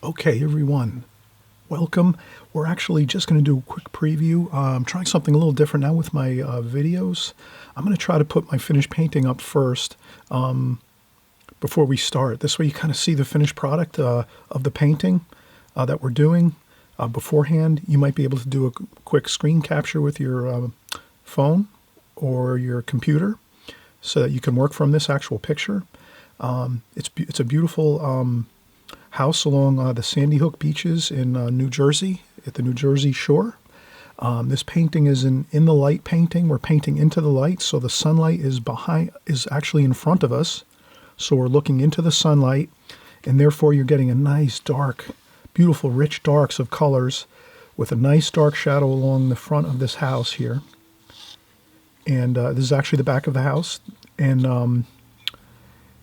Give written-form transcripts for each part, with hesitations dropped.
Okay, everyone, welcome. We're actually just going to do a quick preview. I'm trying something a little different now with my videos. I'm going to try to put my finished painting up first before we start. This way you kind of see the finished product of the painting that we're doing beforehand. You might be able to do a quick screen capture with your phone or your computer so that you can work from this actual picture. It's a beautiful house along the Sandy Hook beaches in New Jersey, at the New Jersey shore. This painting is in the light painting. We're painting into the light, so the sunlight is actually in front of us. So we're looking into the sunlight, and therefore you're getting a nice dark, beautiful rich darks of colors with a nice dark shadow along the front of this house here. And this is actually the back of the house. And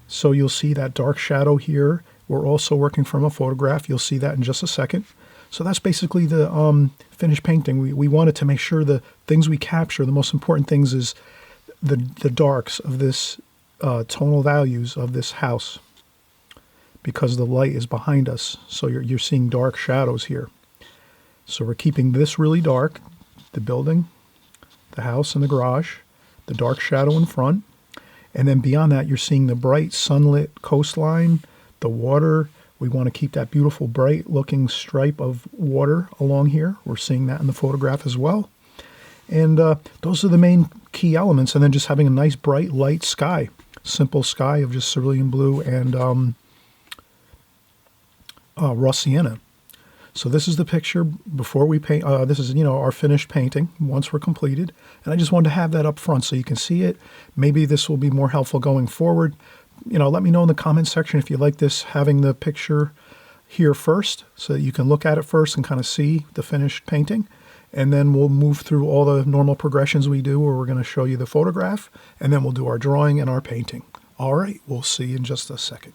so you'll see that dark shadow here. We're also working from a photograph. You'll see that in just a second. So that's basically the finished painting. We wanted to make sure the things we capture, the most important things is the darks of this, tonal values of this house, because the light is behind us. So you're seeing dark shadows here. So we're keeping this really dark, the building, the house and the garage, the dark shadow in front. And then beyond that, you're seeing the bright sunlit coastline, the water. We want to keep that beautiful bright looking stripe of water along here. We're seeing that in the photograph as well. And those are the main key elements. And then just having a nice bright light sky, simple sky of just cerulean blue and raw sienna. So this is the picture before we paint. This is, our finished painting once we're completed. And I just wanted to have that up front so you can see it. Maybe this will be more helpful going forward. Let me know in the comment section if you like this, having the picture here first so that you can look at it first and kind of see the finished painting. And then we'll move through all the normal progressions we do, where we're going to show you the photograph, and then we'll do our drawing and our painting. All right, we'll see you in just a second.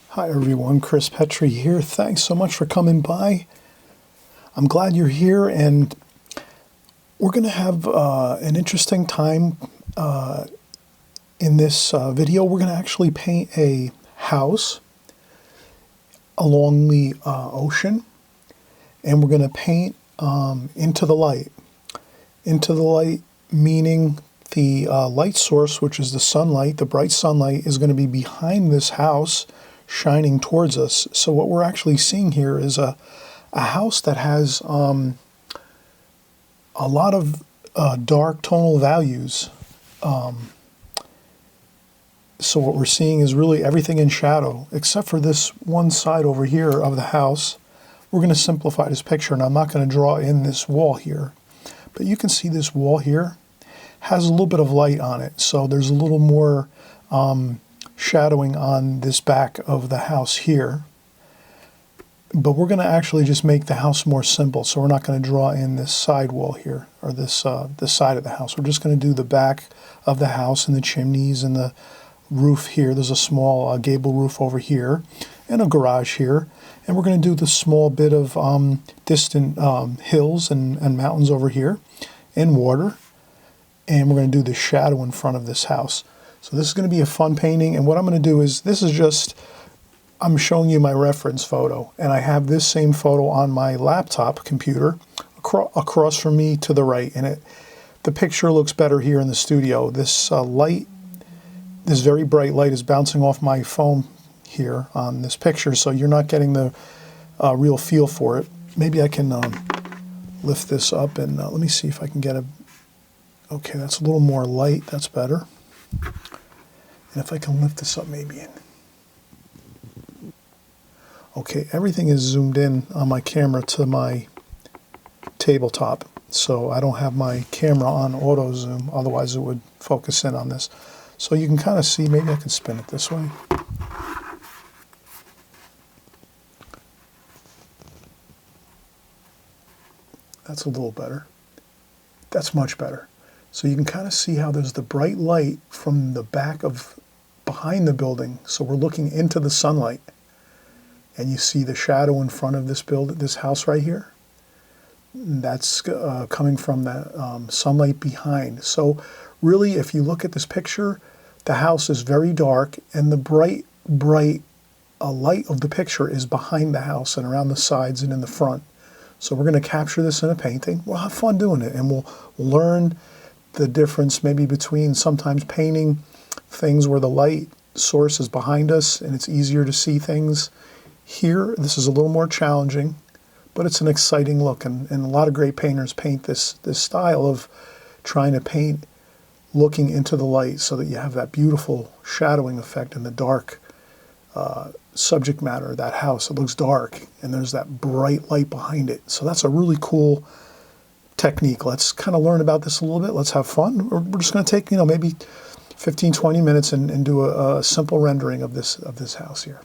Hi everyone, Chris Petri here. Thanks so much for coming by. I'm glad you're here, and we're going to have an interesting time in this video. We're going to actually paint a house along the ocean, and we're going to paint into the light. Into the light meaning the light source, which is the sunlight, the bright sunlight, is going to be behind this house, shining towards us. So what we're actually seeing here is a house that has a lot of dark tonal values. So what we're seeing is really everything in shadow, except for this one side over here of the house. We're going to simplify this picture, and I'm not going to draw in this wall here. But you can see this wall here has a little bit of light on it. So there's a little more shadowing on this back of the house here. But we're going to actually just make the house more simple. So we're not going to draw in this side wall here, or this side of the house. We're just going to do the back of the house and the chimneys and the roof here. There's a small gable roof over here and a garage here. And we're going to do the small bit of distant hills and mountains over here and water. And we're going to do the shadow in front of this house. So this is going to be a fun painting. And what I'm going to do is, this is just, I'm showing you my reference photo, and I have this same photo on my laptop computer across from me to the right, and the picture looks better here in the studio. This light, this very bright light, is bouncing off my phone here on this picture, so you're not getting the real feel for it. Maybe I can lift this up and let me see if I can get okay, that's a little more light, that's better. And if I can lift this up maybe. Okay, everything is zoomed in on my camera to my tabletop, so I don't have my camera on auto zoom, otherwise it would focus in on this. So you can kind of see, maybe I can spin it this way. That's a little better. That's much better. So you can kind of see how there's the bright light from the back of behind the building. So we're looking into the sunlight. And you see the shadow in front of this house right here. That's coming from the sunlight behind. So really, if you look at this picture, the house is very dark and the bright, light of the picture is behind the house and around the sides and in the front. So we're going to capture this in a painting. We'll have fun doing it, and we'll learn the difference maybe between sometimes painting things where the light source is behind us and it's easier to see things. Here, this is a little more challenging, but it's an exciting look, and a lot of great painters paint this style of trying to paint looking into the light so that you have that beautiful shadowing effect in the dark subject matter of that house. It looks dark, and there's that bright light behind it. So that's a really cool technique. Let's kind of learn about this a little bit. Let's have fun. We're just going to take, maybe 15, 20 minutes and do a simple rendering of this house here.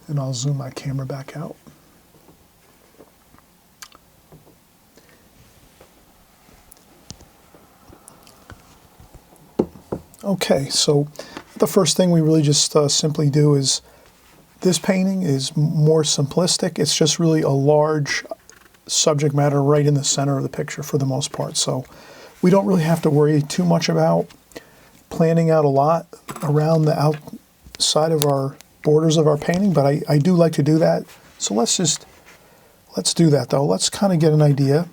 And I'll zoom my camera back out. Okay, so the first thing we really just simply do is, this painting is more simplistic. It's just really a large subject matter right in the center of the picture for the most part. So we don't really have to worry too much about planning out a lot around the outside of our borders of our painting, but I do like to do that. So let's do that though. Let's kind of get an idea.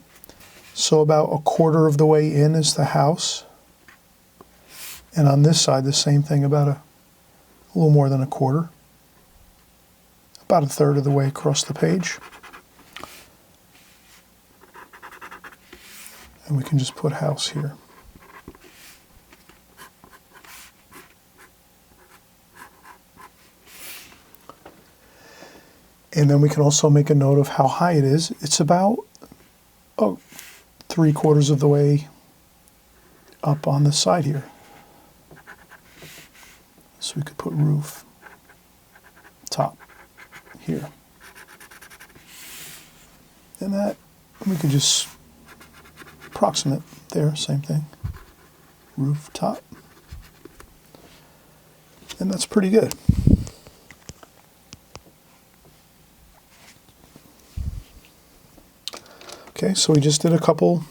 So about a quarter of the way in is the house. And on this side, the same thing, about a little more than a quarter. About a third of the way across the page. And we can just put house here. And then we can also make a note of how high it is. It's about 3/4 of the way up on the side here. So we could put roof, top, here. And that, we could just approximate there, same thing. Roof, top. And that's pretty good. Okay, so we just did a couple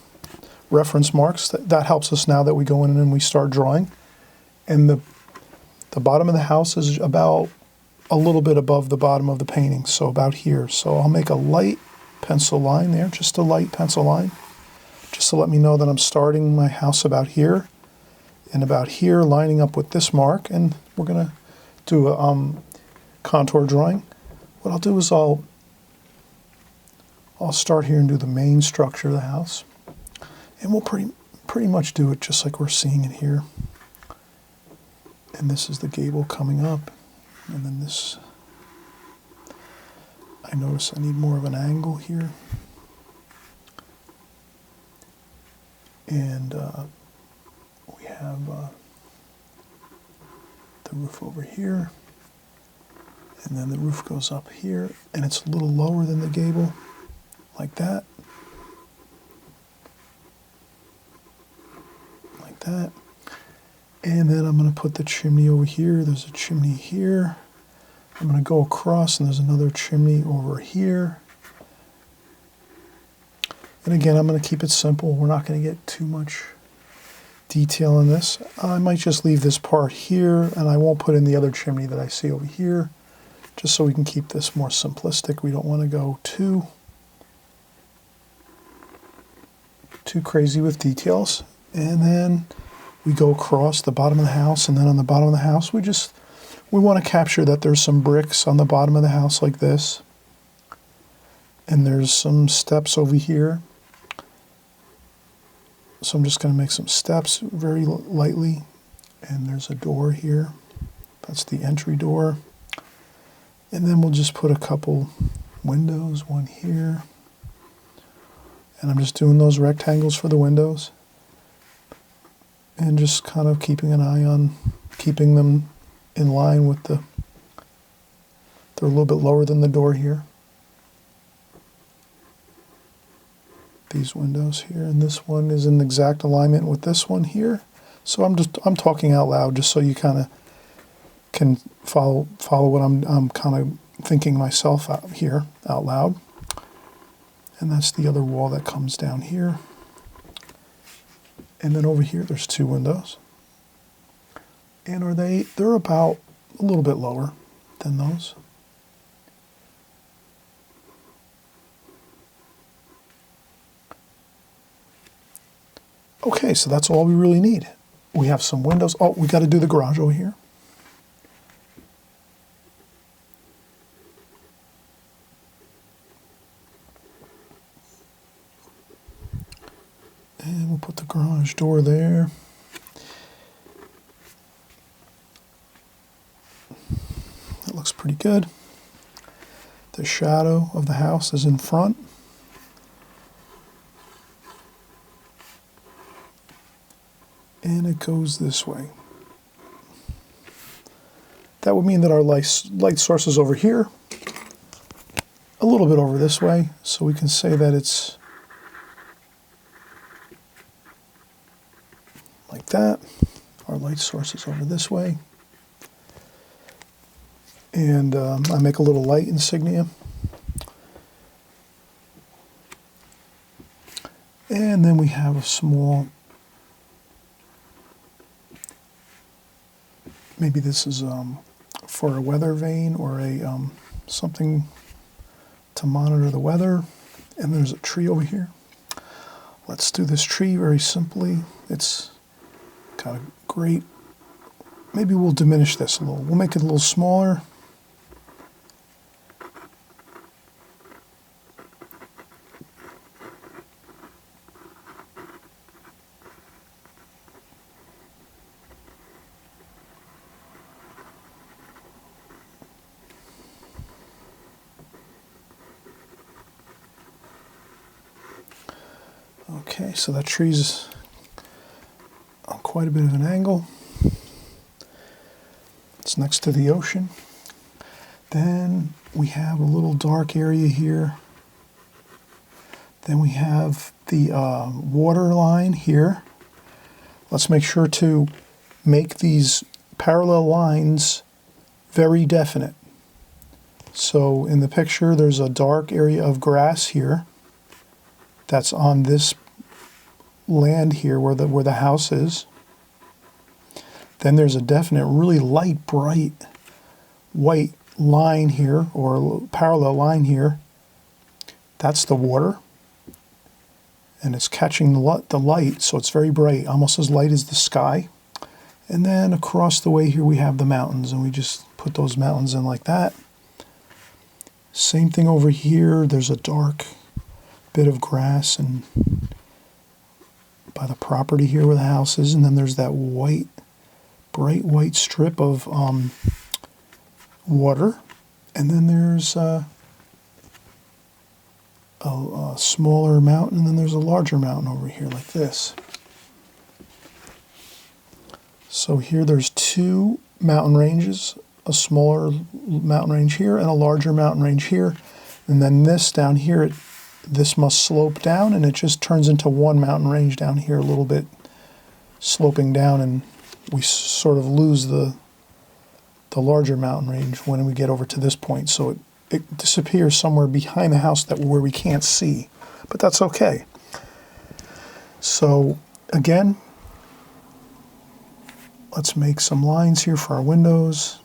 reference marks. That helps us now that we go in and we start drawing. And the bottom of the house is about a little bit above the bottom of the painting, so about here. So I'll make a light pencil line there, just a light pencil line, just to let me know that I'm starting my house about here, and about here lining up with this mark, and we're going to do a contour drawing. What I'll do is I'll start here and do the main structure of the house, and we'll pretty much do it just like we're seeing it here. And this is the gable coming up, and then this, I notice I need more of an angle here. And we have the roof over here, and then the roof goes up here, and it's a little lower than the gable, like that. Like that. And then I'm going to put the chimney over here. There's a chimney here. I'm going to go across, and there's another chimney over here. And again, I'm going to keep it simple. We're not going to get too much detail in this. I might just leave this part here, and I won't put in the other chimney that I see over here, just so we can keep this more simplistic. We don't want to go too crazy with details. And then we go across the bottom of the house, and then on the bottom of the house, we want to capture that there's some bricks on the bottom of the house like this. And there's some steps over here. So I'm just going to make some steps very lightly. And there's a door here. That's the entry door. And then we'll just put a couple windows, one here. And I'm just doing those rectangles for the windows. And just kind of keeping an eye on keeping them in line with they're a little bit lower than the door here. These windows here, and this one is in exact alignment with this one here. So I'm talking out loud just so you kind of can follow what I'm kind of thinking myself out here out loud. And that's the other wall that comes down here. And then over here, there's 2 windows. And they're about a little bit lower than those. Okay, so that's all we really need. We have some windows. Oh, we got to do the garage over here. And we'll put the garage door there. That looks pretty good. The shadow of the house is in front. And it goes this way. That would mean that our light source is over here, a little bit over this way, so we can say that it's like that. Our light source is over this way. And I make a little light insignia. And then we have a small, maybe this is for a weather vane or a something to monitor the weather. And there's a tree over here. Let's do this tree very simply. It's got a great, maybe we'll diminish this a little. We'll make it a little smaller. Okay, so that tree's on quite a bit of an angle. It's next to the ocean. Then we have a little dark area here. Then we have the water line here. Let's make sure to make these parallel lines very definite. So in the picture, there's a dark area of grass here. That's on this land here where the house is. Then there's a definite, really light, bright, white line here, or parallel line here. That's the water. And it's catching the light, so it's very bright, almost as light as the sky. And then across the way here we have the mountains, and we just put those mountains in like that. Same thing over here. There's a dark bit of grass and by the property here where the house is, and then there's that white, bright white strip of water, and then there's a smaller mountain, and then there's a larger mountain over here like this. So here there's 2 mountain ranges, a smaller mountain range here and a larger mountain range here, and then this down here, this must slope down, and it just turns into 1 mountain range down here, a little bit sloping down, and we sort of lose the larger mountain range when we get over to this point. So it disappears somewhere behind the house where we can't see, but that's okay. So again, let's make some lines here for our windows,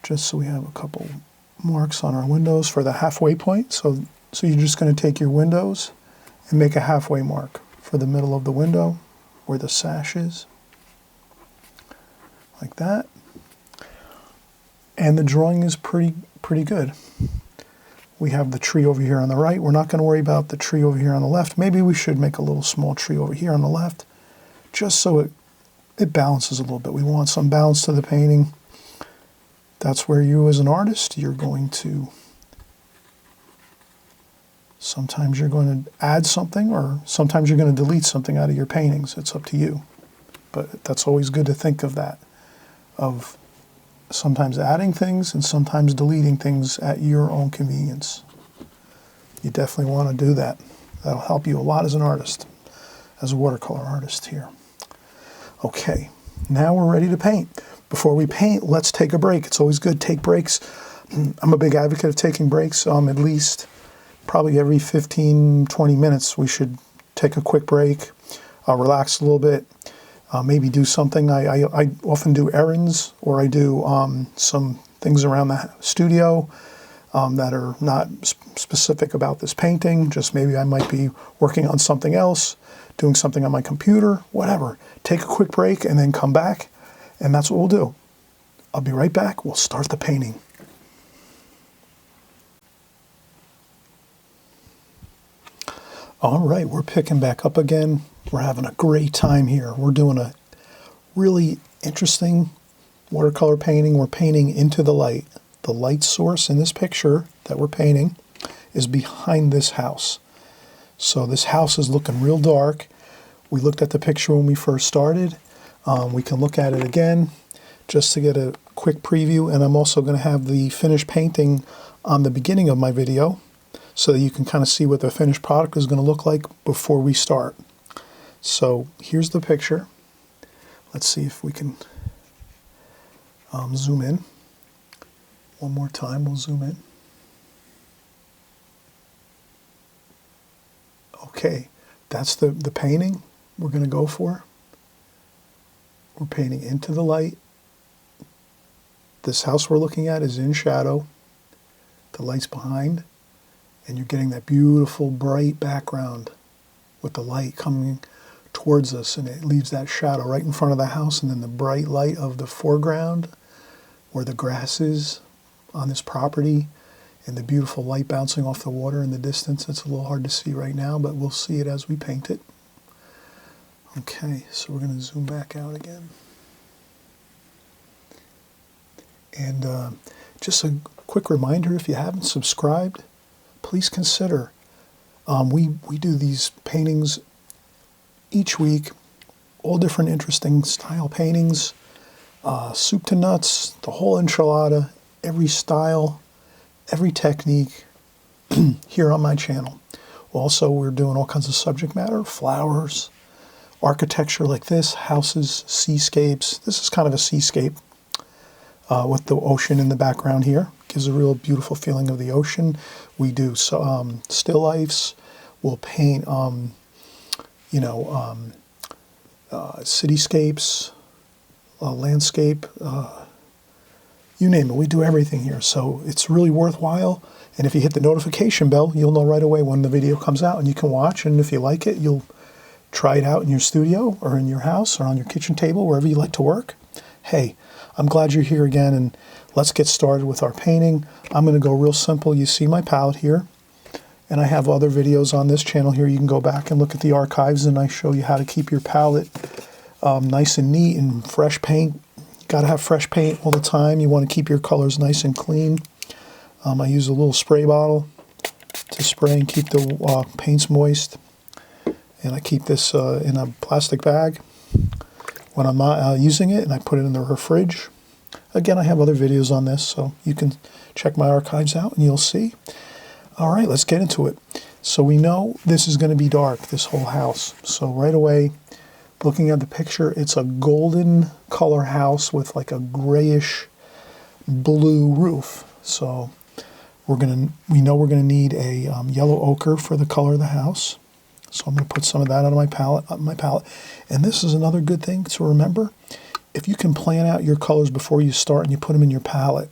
just so we have a couple marks on our windows for the halfway point. So you're just going to take your windows and make a halfway mark for the middle of the window where the sash is, like that. And the drawing is pretty good. We have the tree over here on the right. We're not going to worry about the tree over here on the left. Maybe we should make a little small tree over here on the left, just so it balances a little bit. We want some balance to the painting. That's where you, as an artist, you're going to, sometimes you're going to add something, or sometimes you're going to delete something out of your paintings. It's up to you. But that's always good to think of that, of sometimes adding things and sometimes deleting things at your own convenience. You definitely want to do that. That'll help you a lot as an artist, as a watercolor artist here. Okay, now we're ready to paint. Before we paint, let's take a break. It's always good to take breaks. I'm a big advocate of taking breaks. At least probably every 15, 20 minutes we should take take a quick break, relax a little bit, maybe do something. I often do errands, or I do some things around the studio that are not specific about this painting. Just maybe I might be working on something else, doing something on my computer, whatever. Take a quick break and then come back, and that's what we'll do. I'll be right back. We'll start the painting. All right, we're picking back up again. We're having a great time here. We're doing a really interesting watercolor painting. We're painting into the light. The light source in this picture that we're painting is behind this house. So this house is looking real dark. We looked at the picture when we first started. We can look at it again just to get a quick preview, and I'm also going to have the finished painting on the beginning of my video so that you can kind of see what the finished product is going to look like before we start. So here's the picture. Let's see if we can zoom in. One more time, we'll zoom in. Okay, that's the painting we're going to go for. We're painting into the light. This house we're looking at is in shadow. The light's behind, and you're getting that beautiful bright background with the light coming towards us, and it leaves that shadow right in front of the house, and then the bright light of the foreground where the grass is on this property, and the beautiful light bouncing off the water in the distance. It's a little hard to see right now, but we'll see it as we paint it. Okay, so we're going to zoom back out again. And just a quick reminder, if you haven't subscribed, please consider. We do these paintings each week, all different interesting style paintings, soup to nuts, the whole enchilada, every style, every technique here on my channel. Also, we're doing all kinds of subject matter, flowers, architecture like this, houses, seascapes. This is kind of a seascape with the ocean in the background here. Gives a real beautiful feeling of the ocean. We do still lifes. We'll paint, cityscapes, landscape, you name it. We do everything here. So it's really worthwhile. And if you hit the notification bell, you'll know right away when the video comes out, and you can watch. And if you like it, you'll try it out in your studio or in your house or on your kitchen table, wherever you like to work. Hey, I'm glad you're here again, and let's get started with our painting. I'm going to go real simple. You see my palette here, and I have other videos on this channel here. You can go back and look at the archives, and I show you how to keep your palette nice and neat and fresh paint. You got to have fresh paint all the time. You want to keep your colors nice and clean. I use a little spray bottle to spray and keep the paints moist. And I keep this in a plastic bag when I'm not using it, and I put it in the fridge. Again, I have other videos on this, so you can check my archives out and you'll see. All right, let's get into it. So we know this is going to be dark, this whole house. So right away, looking at the picture, it's a golden color house with like a grayish blue roof. So we know we're going to need a yellow ochre for the color of the house. So I'm going to put some of that on my palette. And this is another good thing to remember. If you can plan out your colors before you start and you put them in your palette,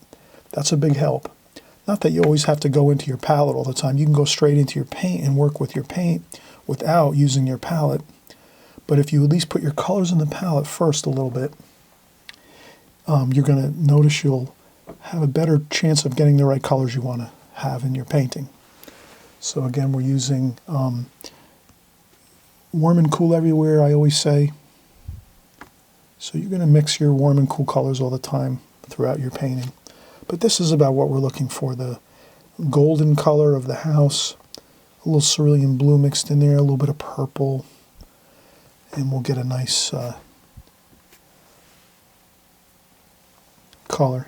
that's a big help. Not that you always have to go into your palette all the time. You can go straight into your paint and work with your paint without using your palette. But if you at least put your colors in the palette first a little bit, you're going to notice you'll have a better chance of getting the right colors you want to have in your painting. So again, we're using warm and cool everywhere, I always say. So you're going to mix your warm and cool colors all the time throughout your painting. But this is about what we're looking for, the golden color of the house, a little cerulean blue mixed in there, a little bit of purple, and we'll get a nice color.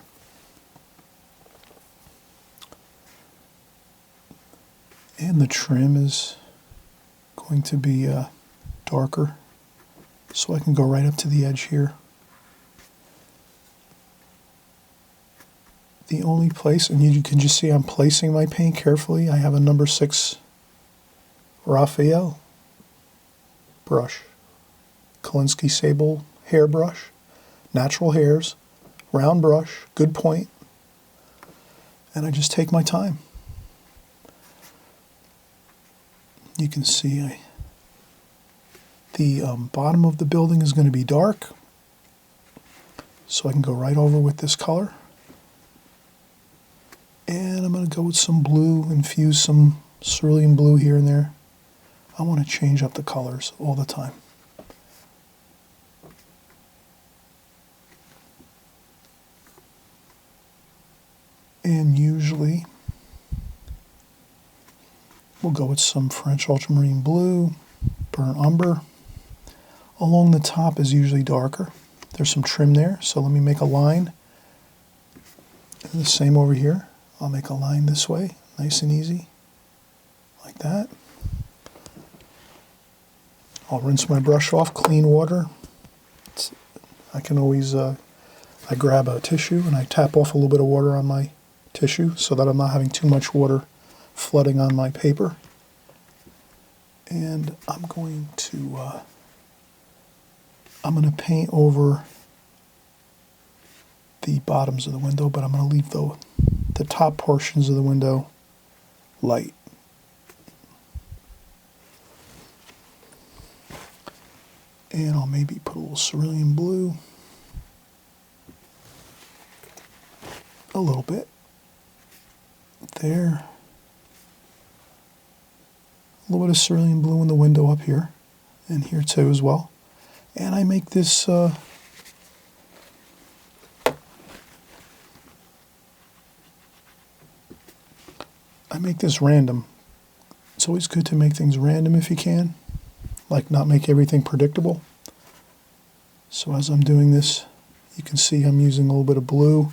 And the trim is going to be darker, so I can go right up to the edge here. The only place, and you can just see I'm placing my paint carefully. I have a number 6 Raphael, brush, Kolinsky Sable hairbrush, natural hairs, round brush, good point, and I just take my time. You can see the bottom of the building is going to be dark, so I can go right over with this color. And I'm going to go with some blue, infuse some cerulean blue here and there. I want to change up the colors all the time. And usually we'll go with some French ultramarine blue, burnt umber. Along the top is usually darker. There's some trim there, so let me make a line. And the same over here. I'll make a line this way, nice and easy, like that. I'll rinse my brush off, clean water. I can always, I grab a tissue and I tap off a little bit of water on my tissue so that I'm not having too much water flooding on my paper. And I'm going to paint over the bottoms of the window, but I'm going to leave the top portions of the window light. And I'll maybe put a little cerulean blue, a little bit there, a little bit of cerulean blue in the window up here, and here too as well. And I make this random. It's always good to make things random if you can, like not make everything predictable. So as I'm doing this, you can see I'm using a little bit of blue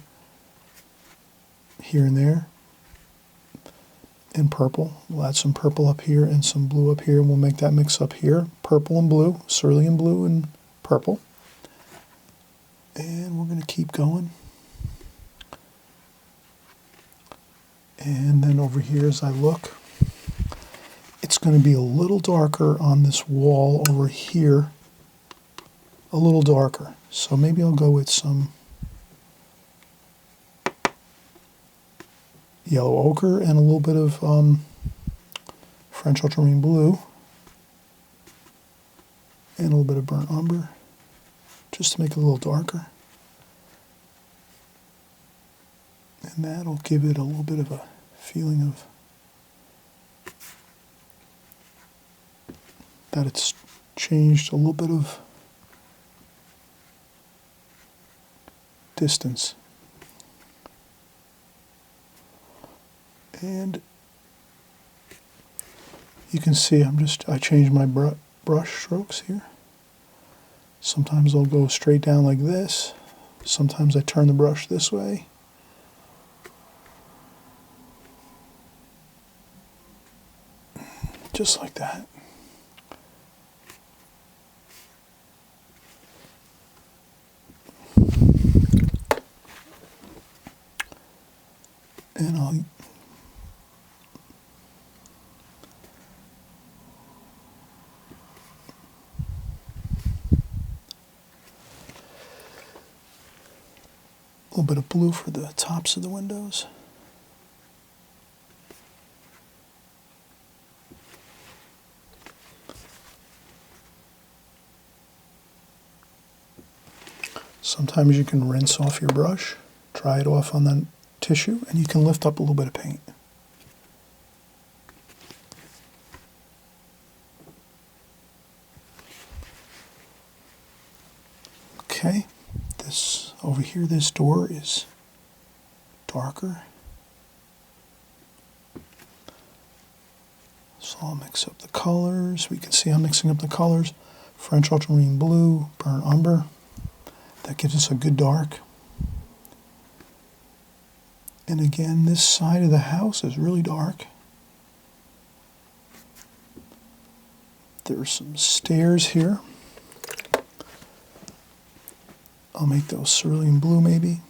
here and there, and purple. We'll add some purple up here and some blue up here, and we'll make that mix up here. Purple and blue, cerulean blue and purple. And we're going to keep going. And then over here as I look, it's going to be a little darker on this wall over here, a little darker. So maybe I'll go with some yellow ochre and a little bit of French ultramarine blue and a little bit of burnt umber, just to make it a little darker. And that'll give it a little bit of a feeling of that it's changed a little bit of distance. And you can see I changed my brush strokes here. Sometimes I'll go straight down like this. Sometimes I turn the brush this way. Just like that. And I'll a little bit of blue for the tops of the windows. Sometimes you can rinse off your brush, dry it off on the tissue, and you can lift up a little bit of paint. Okay, this over here, this door is darker. So I'll mix up the colors. We can see I'm mixing up the colors. French ultramarine blue, burnt umber. That gives us a good dark. And again, this side of the house is really dark. There's some stairs here. I'll make those cerulean blue maybe.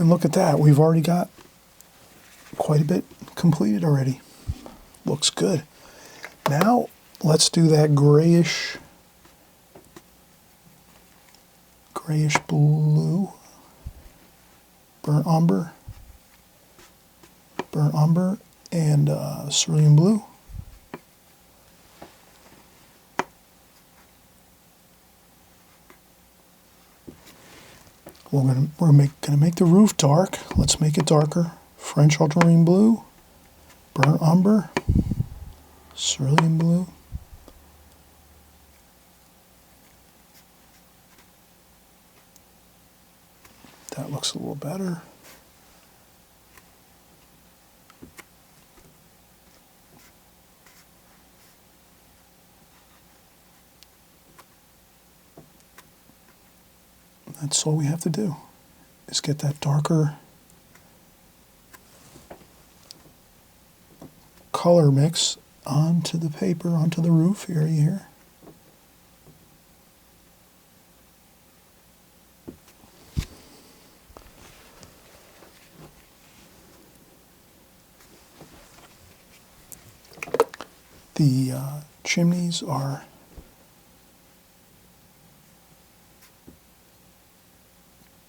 And look at that, we've already got quite a bit completed already. Looks good. Now, let's do that grayish blue, burnt umber, and cerulean blue. We're gonna make the roof dark. Let's make it darker. French ultramarine blue, burnt umber, cerulean blue. That looks a little better. That's all we have to do, is get that darker color mix onto the paper, onto the roof area here. The chimneys are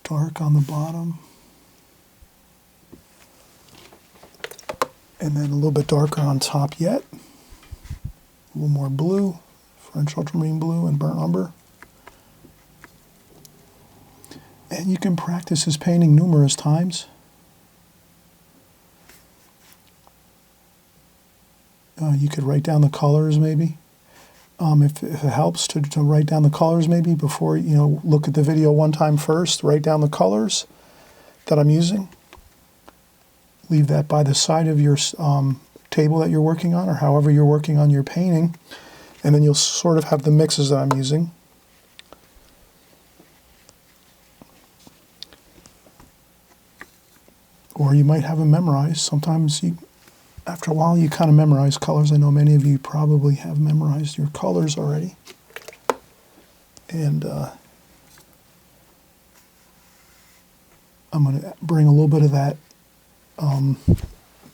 dark on the bottom, and then a little bit darker on top yet. A little more blue, French ultramarine blue and burnt umber. And you can practice this painting numerous times. You could write down the colors maybe. If it helps to write down the colors maybe before, look at the video one time first, write down the colors that I'm using. Leave that by the side of your table that you're working on, or however you're working on your painting, and then you'll sort of have the mixes that I'm using. Or you might have them memorized. Sometimes after a while you kind of memorize colors. I know many of you probably have memorized your colors already. And I'm going to bring a little bit of that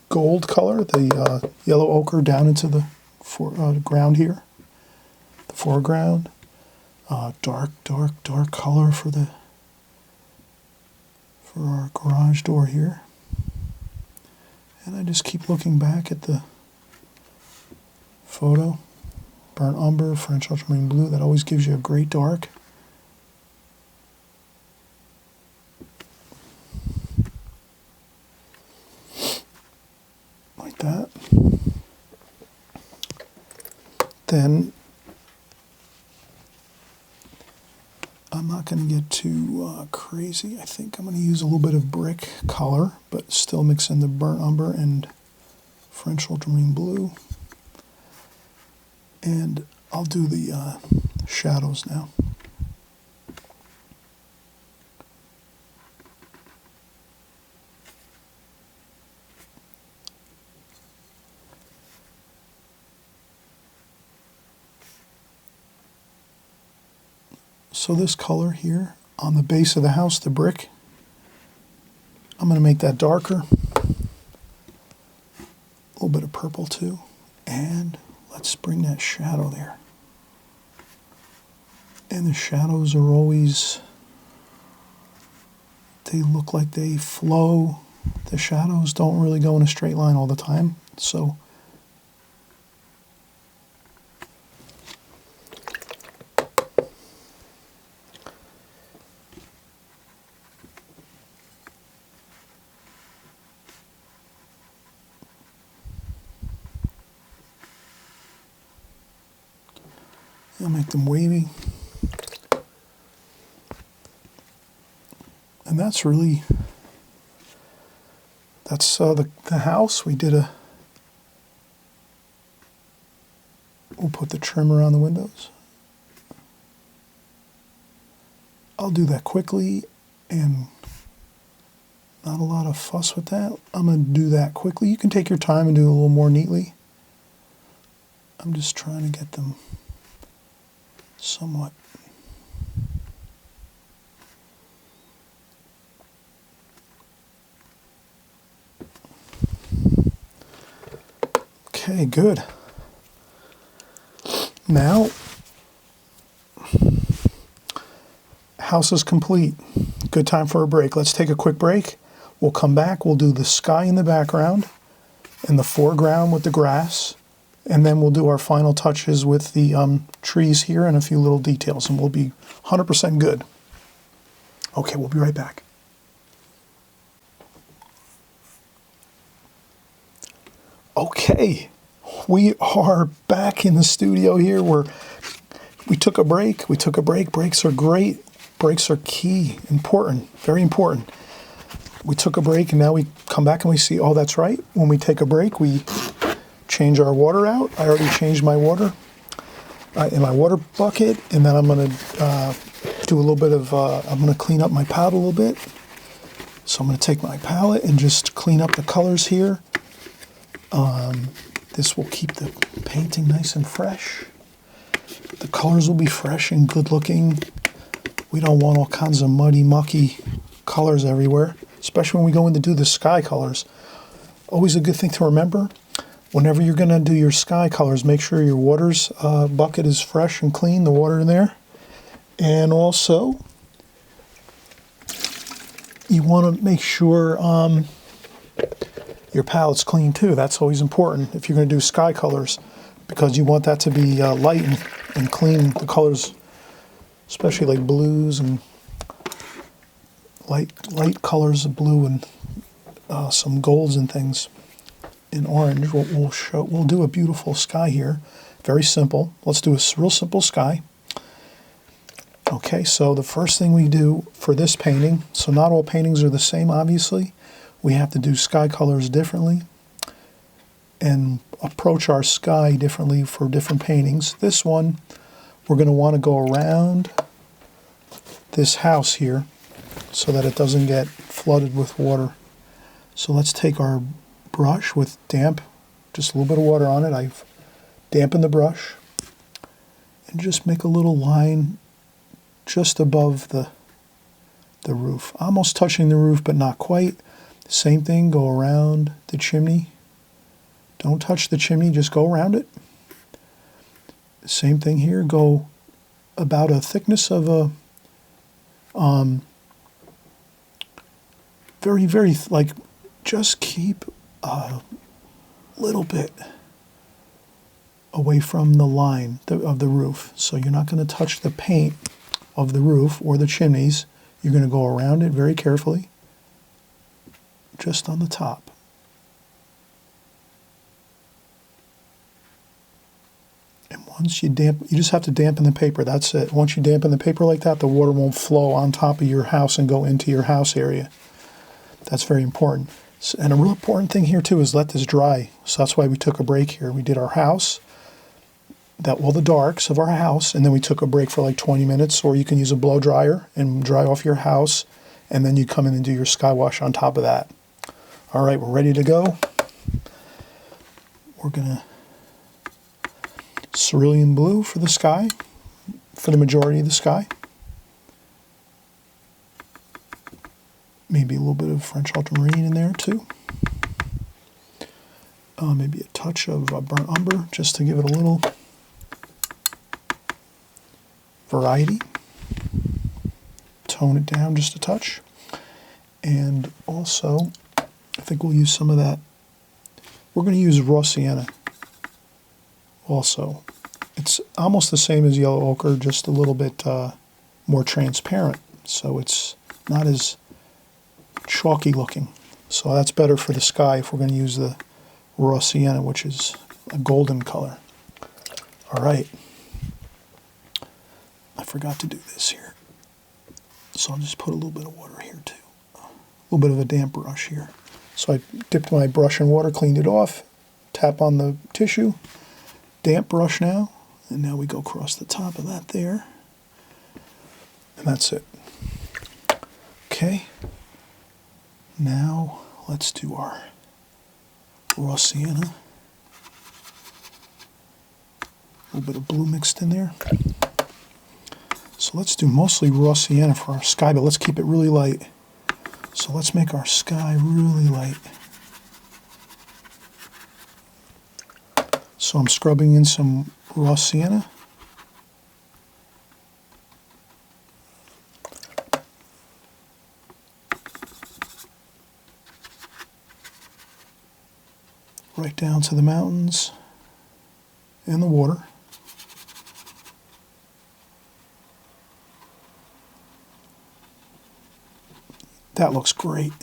gold color, the yellow ochre, down into the ground here, the foreground. Dark color for our garage door here. And I just keep looking back at the photo. Burnt umber, French ultramarine blue, that always gives you a great dark. Like that. Then I'm not going to get too crazy. I think I'm going to use a little bit of brick color, but still mix in the burnt umber and French ultramarine blue. And I'll do the shadows now. So this color here on the base of the house, the brick, I'm going to make that darker. A little bit of purple too. And let's bring that shadow there. And the shadows are always, they look like they flow. The shadows don't really go in a straight line all the time. So I'll make them wavy. And that's really, that's the house. We'll put the trim around the windows. I'll do that quickly and not a lot of fuss with that. I'm going to do that quickly. You can take your time and do it a little more neatly. I'm just trying to get them somewhat. Okay, good. Now, house is complete. Good time for a break. Let's take a quick break. We'll come back. We'll do the sky in the background and the foreground with the grass. And then we'll do our final touches with the trees here and a few little details. And we'll be 100% good. Okay, we'll be right back. Okay, we are back in the studio here. We took a break. Breaks are great. Breaks are key, important, very important. We took a break and now we come back and we see, oh, that's right. When we take a break, we change our water out. I already changed my water in my water bucket, and then I'm going to do a little bit of, I'm going to clean up my palette a little bit. So I'm going to take my palette and just clean up the colors here. This will keep the painting nice and fresh. The colors will be fresh and good looking. We don't want all kinds of muddy, mucky colors everywhere, especially when we go in to do the sky colors. Always a good thing to remember, whenever you're going to do your sky colors, make sure your water's bucket is fresh and clean, the water in there. And also, you want to make sure your palette's clean too. That's always important if you're going to do sky colors, because you want that to be light and clean. The colors, especially like blues and light colors of blue and some golds and things in orange. We'll do a beautiful sky here. Very simple. Let's do a real simple sky. Okay, so the first thing we do for this painting, so not all paintings are the same, obviously. We have to do sky colors differently and approach our sky differently for different paintings. This one, we're going to want to go around this house here so that it doesn't get flooded with water. So let's take our brush with damp, just a little bit of water on it. I've dampened the brush and just make a little line just above the roof. Almost touching the roof, but not quite. Same thing, go around the chimney. Don't touch the chimney, just go around it. Same thing here, go about a thickness of a very, like, just keep a little bit away from the line of the roof. So you're not going to touch the paint of the roof or the chimneys. You're going to go around it very carefully, just on the top. And once you just have to dampen the paper. That's it. Once you dampen the paper like that, the water won't flow on top of your house and go into your house area. That's very important. And a real important thing here too is let this dry. So that's why we took a break here. We did our house, all the darks of our house, and then we took a break for like 20 minutes, or you can use a blow dryer and dry off your house, and then you come in and do your sky wash on top of that. All right, we're ready to go. We're gonna cerulean blue for the sky, for the majority of the sky. Maybe a little bit of French ultramarine in there too. Maybe a touch of burnt umber just to give it a little variety. Tone it down just a touch. And also, I think we'll use some of that. We're going to use raw sienna also. It's almost the same as yellow ochre, just a little bit more transparent. So it's not as chalky looking. So that's better for the sky if we're going to use the raw sienna, which is a golden color. All right. I forgot to do this here. So I'll just put a little bit of water here too. A little bit of a damp brush here. So I dipped my brush in water, cleaned it off, tap on the tissue, damp brush now, and now we go across the top of that there. And that's it. Okay. Now let's do our raw sienna. A little bit of blue mixed in there. So let's do mostly raw sienna for our sky, but let's keep it really light. So let's make our sky really light. So I'm scrubbing in some raw sienna. Right down to the mountains and the water. That looks great.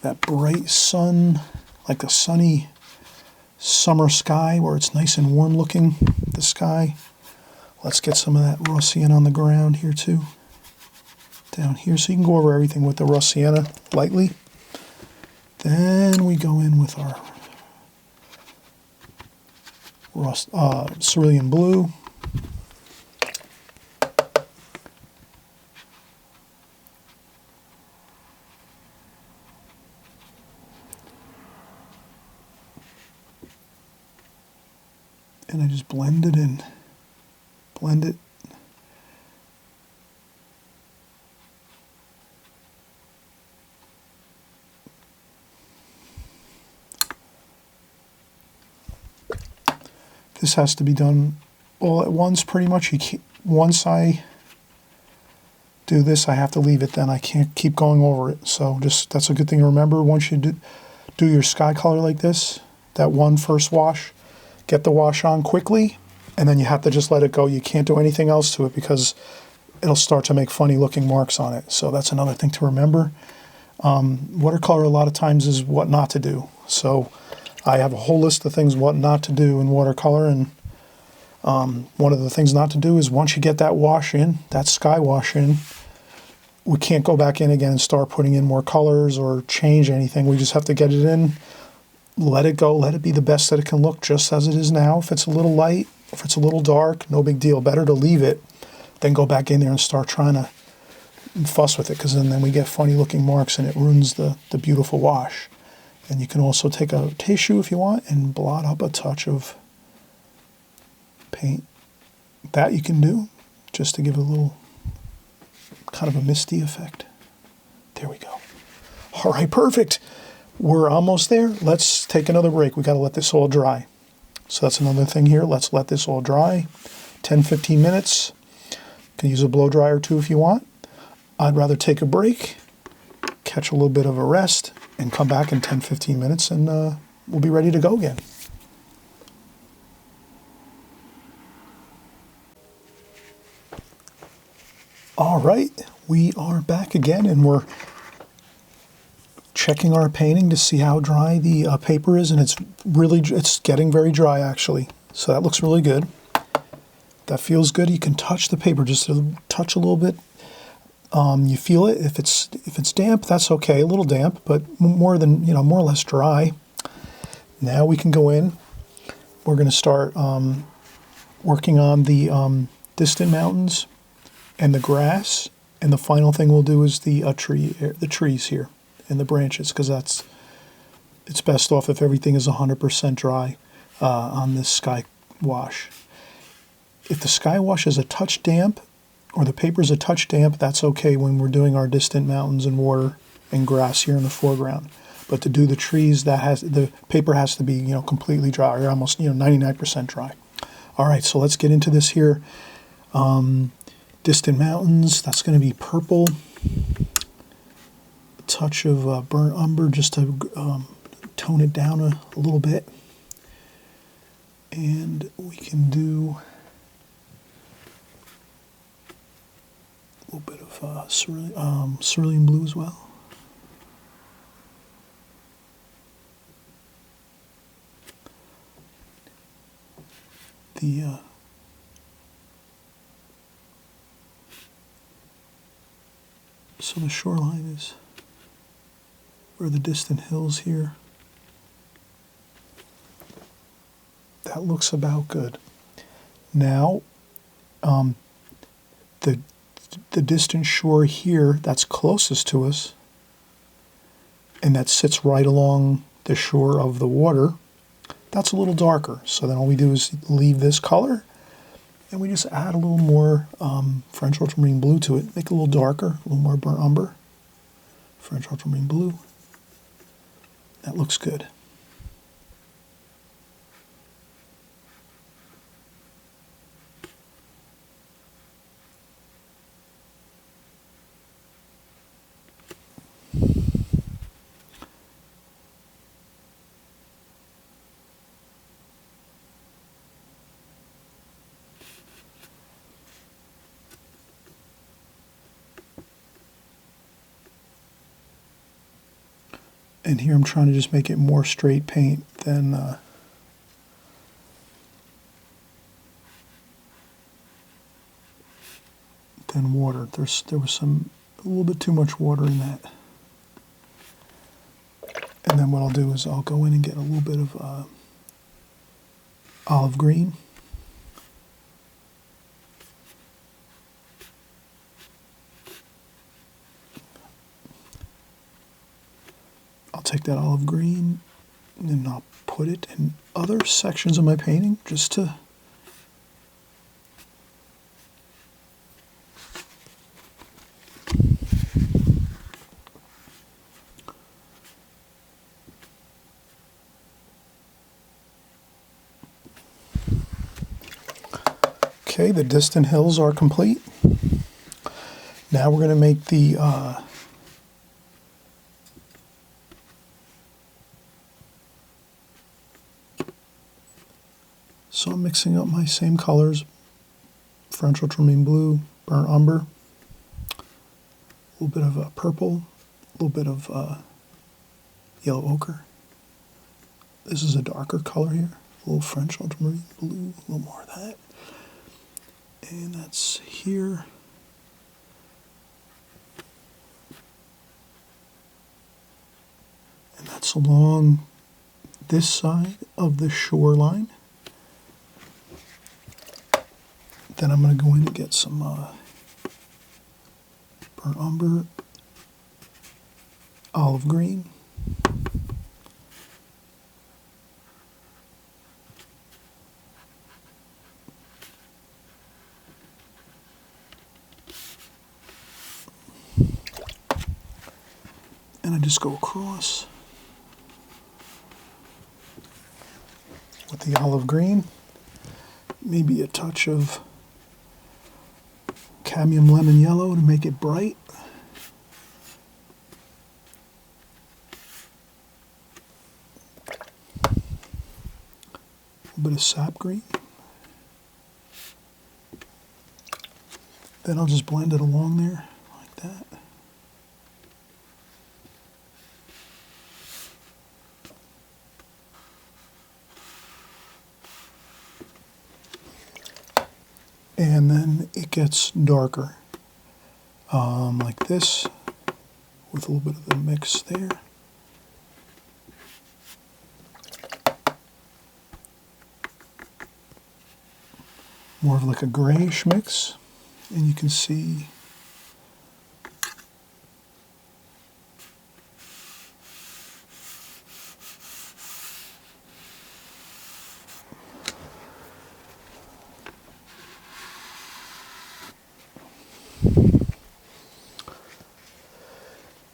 That bright sun, like a sunny summer sky where it's nice and warm looking, the sky. Let's get some of that raw sienna on the ground here too. Down here, so you can go over everything with the raw sienna lightly. Then we go in with our cerulean blue. And I just blend it in. Blend it. This has to be done all at once pretty much. Once I do this, I have to leave it then. I can't keep going over it. So just that's a good thing to remember. Once you do your sky color like this, that one first wash, get the wash on quickly, and then you have to just let it go. You can't do anything else to it because it'll start to make funny looking marks on it. So that's another thing to remember. Watercolor a lot of times is what not to do. So I have a whole list of things what not to do in watercolor, and one of the things not to do is once you get that wash in, that sky wash in, we can't go back in again and start putting in more colors or change anything. We just have to get it in, let it go, let it be the best that it can look just as it is now. If it's a little light, if it's a little dark, no big deal. Better to leave it than go back in there and start trying to fuss with it, because then we get funny looking marks and it ruins the beautiful wash. And you can also take a tissue if you want and blot up a touch of paint. That you can do just to give it a little kind of a misty effect. There we go. All right, perfect. We're almost there. Let's take another break. We got to let this all dry. So that's another thing here. Let's let this all dry. 10-15 minutes. You can use a blow dryer too if you want. I'd rather take a break, catch a little bit of a rest, and come back in 10-15 minutes, and we'll be ready to go again. All right, we are back again, and we're checking our painting to see how dry the paper is, and it's getting very dry actually. So that looks really good. That feels good. You can touch the paper, just touch a little bit. You feel it. If it's damp, that's okay. A little damp, but more or less dry. Now we can go in. We're going to start working on the distant mountains and the grass, and the final thing we'll do is the trees here and the branches, because it's best off if everything is 100% dry on this sky wash. If the sky wash is a touch damp, or the paper's a touch damp, that's okay when we're doing our distant mountains and water and grass here in the foreground. But to do the trees, the paper has to be completely dry, or almost 99% dry. All right, so let's get into this here. Distant mountains, that's going to be purple. A touch of burnt umber just to tone it down a little bit. And we can do a little bit of cerulean blue as well. So the shoreline is where the distant hills here. That looks about good. Now, the distant shore here that's closest to us, and that sits right along the shore of the water, that's a little darker. So then all we do is leave this color, and we just add a little more French ultramarine blue to it, make it a little darker, a little more burnt umber, French ultramarine blue. That looks good. And here I'm trying to just make it more straight paint than water. There was a little bit too much water in that. And then what I'll do is I'll go in and get a little bit of olive green. I'll take that olive green and I'll put it in other sections of my painting just to Okay, the distant hills are complete. Now we're going to make the so I'm mixing up my same colors: French ultramarine blue, burnt umber, a little bit of purple, a little bit of yellow ochre. This is a darker color here, a little French ultramarine blue, a little more of that. And that's here. And that's along this side of the shoreline. Then I'm going to go in and get some burnt umber, olive green. And I just go across with the olive green, maybe a touch of cadmium lemon yellow to make it bright. A little bit of sap green. Then I'll just blend it along there like that. And then it gets darker, like this, with a little bit of the mix there. More of like a grayish mix, and you can see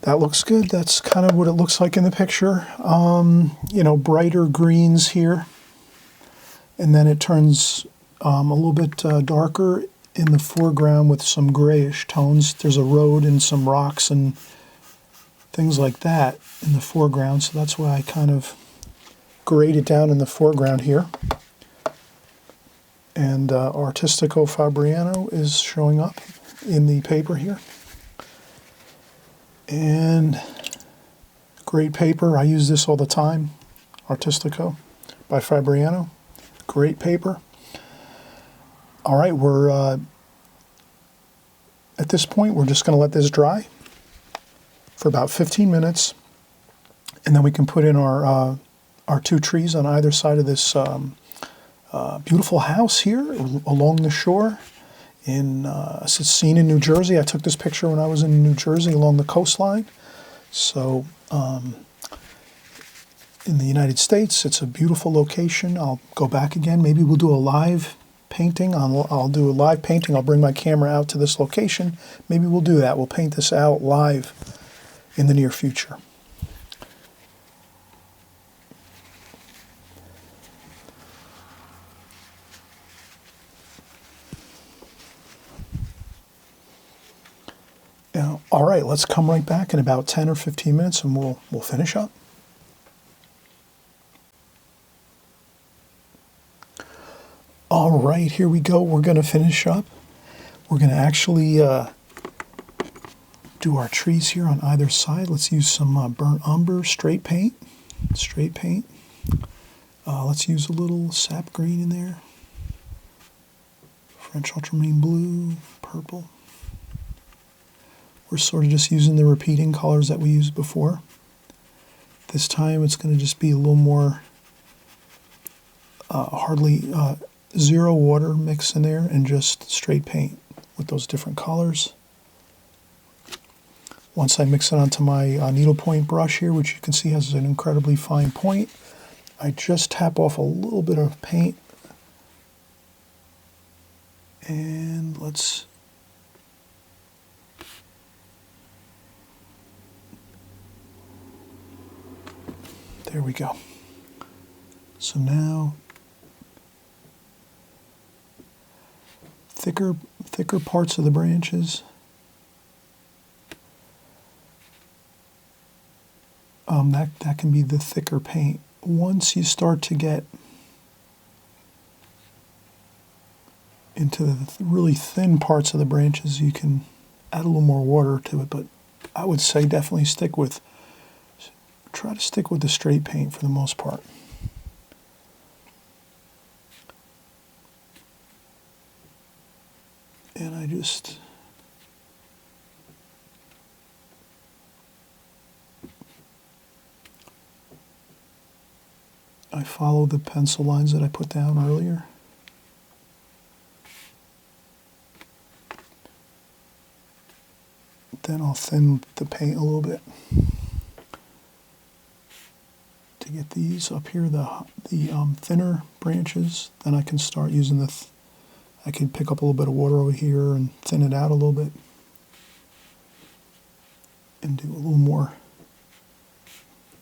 that looks good. That's kind of what it looks like in the picture. You know, brighter greens here. And then it turns a little bit darker in the foreground with some grayish tones. There's a road and some rocks and things like that in the foreground. So that's why I kind of grayed it down in the foreground here. And Artistico Fabriano is showing up in the paper here. And great paper. I use this all the time. Artistico by Fabriano. Great paper. All right, we're at this point, we're just going to let this dry for about 15 minutes. And then we can put in our two trees on either side of this beautiful house here along the shore. It's seen in New Jersey. I took this picture when I was in New Jersey along the coastline. So in the United States, it's a beautiful location. I'll go back again. Maybe we'll do a live painting. I'll do a live painting. I'll bring my camera out to this location. Maybe we'll do that. We'll paint this out live in the near future. All right, let's come right back in about 10 or 15 minutes and we'll finish up. All right, here we go. We're going to finish up. We're going to actually do our trees here on either side. Let's use some burnt umber straight paint. Let's use a little sap green in there. French ultramarine blue, purple. We're sort of just using the repeating colors that we used before. This time it's going to just be a little more hardly zero water mix in there and just straight paint with those different colors. Once I mix it onto my needlepoint brush here, which you can see has an incredibly fine point, I just tap off a little bit of paint, and there we go. So now thicker parts of the branches. That can be the thicker paint. Once you start to get into the really thin parts of the branches, you can add a little more water to it, but I would say definitely try to stick with the straight paint for the most part. And I follow the pencil lines that I put down earlier. Then I'll thin the paint a little bit to get these up here, the thinner branches. Then I can start using I can pick up a little bit of water over here and thin it out a little bit and do a little more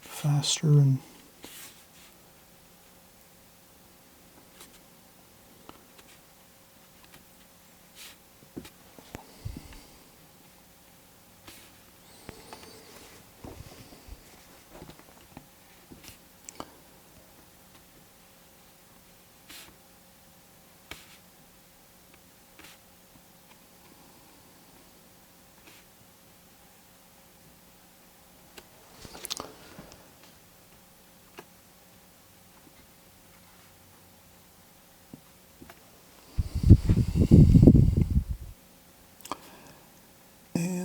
faster. And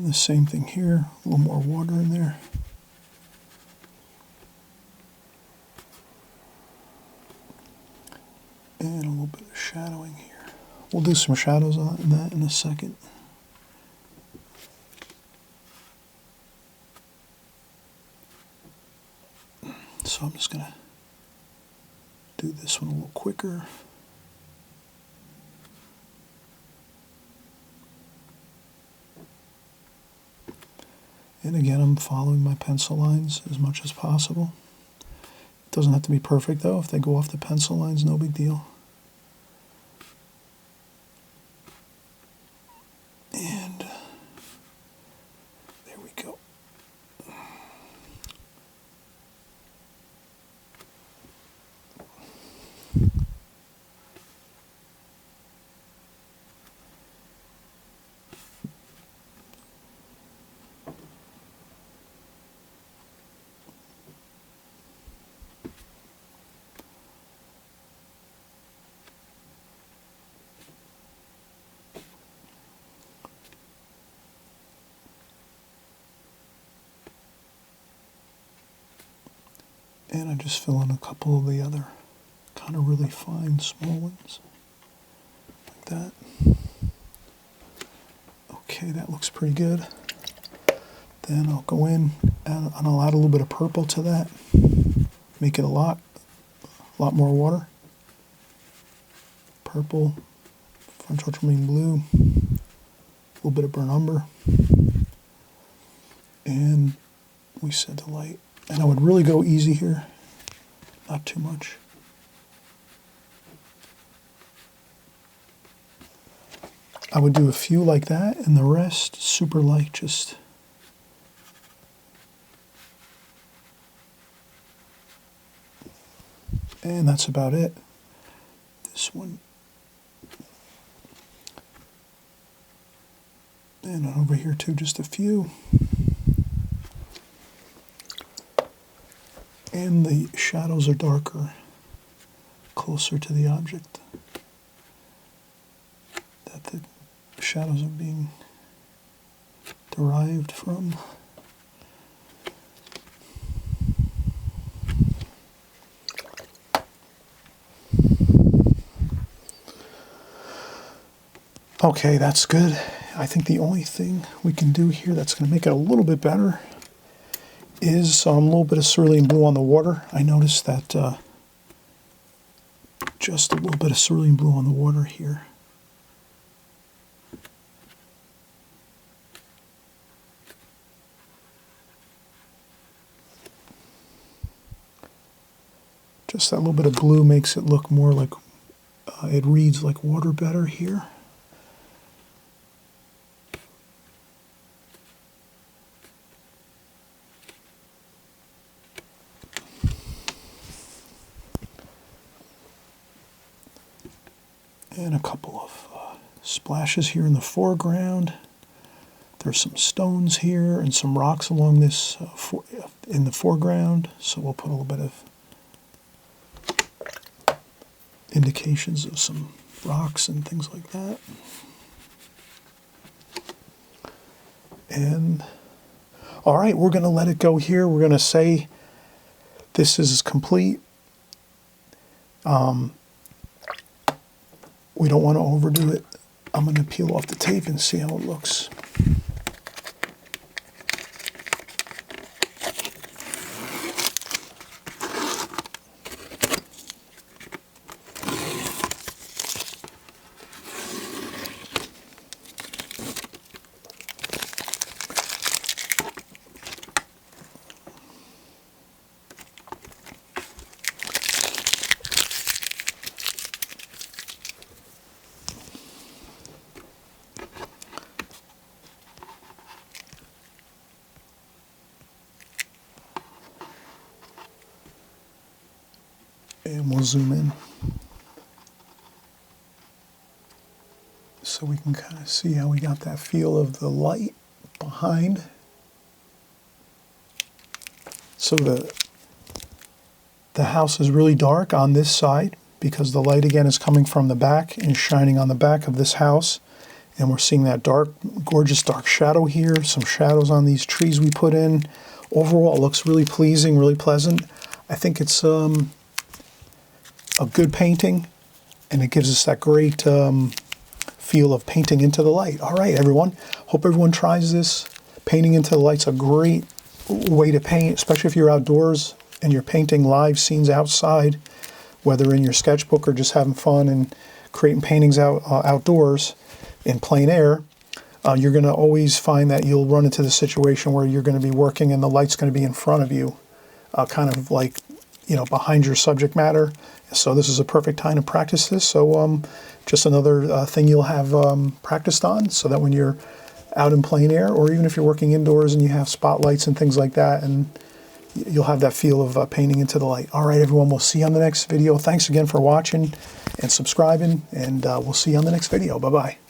the same thing here, a little more water in there. And a little bit of shadowing here. We'll do some shadows on that in a second. So I'm just going to do this one a little quicker. And again, I'm following my pencil lines as much as possible. It doesn't have to be perfect though. If they go off the pencil lines, no big deal. And there we go. And I just fill in a couple of the other kind of really fine small ones, like that. Okay, that looks pretty good. Then I'll go in and I'll add a little bit of purple to that, make it a lot more water. Purple, French ultramarine blue, a little bit of burnt umber, and we said the light. And I would really go easy here, not too much. I would do a few like that, and the rest super light, just. And that's about it. This one. And over here too, just a few. And the shadows are darker, closer to the object that the shadows are being derived from. Okay, that's good. I think the only thing we can do here that's going to make it a little bit better is a little bit of cerulean blue on the water. I noticed that just a little bit of cerulean blue on the water here. Just that little bit of blue makes it look more like, it reads like water better here. And a couple of splashes here in the foreground. There's some stones here and some rocks along this in the foreground. So we'll put a little bit of indications of some rocks and things like that. And all right, we're going to let it go here. We're going to say this is complete. We don't want to overdo it. I'm going to peel off the tape and see how it looks. And we'll zoom in so we can kind of see how we got that feel of the light behind. So the house is really dark on this side because the light again is coming from the back and shining on the back of this house. And we're seeing that dark, gorgeous dark shadow here, some shadows on these trees we put in. Overall, it looks really pleasing, really pleasant. I think it's a good painting, and it gives us that great feel of painting into the light. All right, everyone. Hope everyone tries this. Painting into the light's a great way to paint, especially if you're outdoors and you're painting live scenes outside, whether in your sketchbook or just having fun and creating paintings outdoors in plein air. You're going to always find that you'll run into the situation where you're going to be working and the light's going to be in front of you, kind of like, behind your subject matter. So this is a perfect time to practice this. So just another thing you'll have practiced on, so that when you're out in plein air, or even if you're working indoors and you have spotlights and things like that, and you'll have that feel of painting into the light. All right, everyone, we'll see you on the next video. Thanks again for watching and subscribing, and we'll see you on the next video. Bye-bye.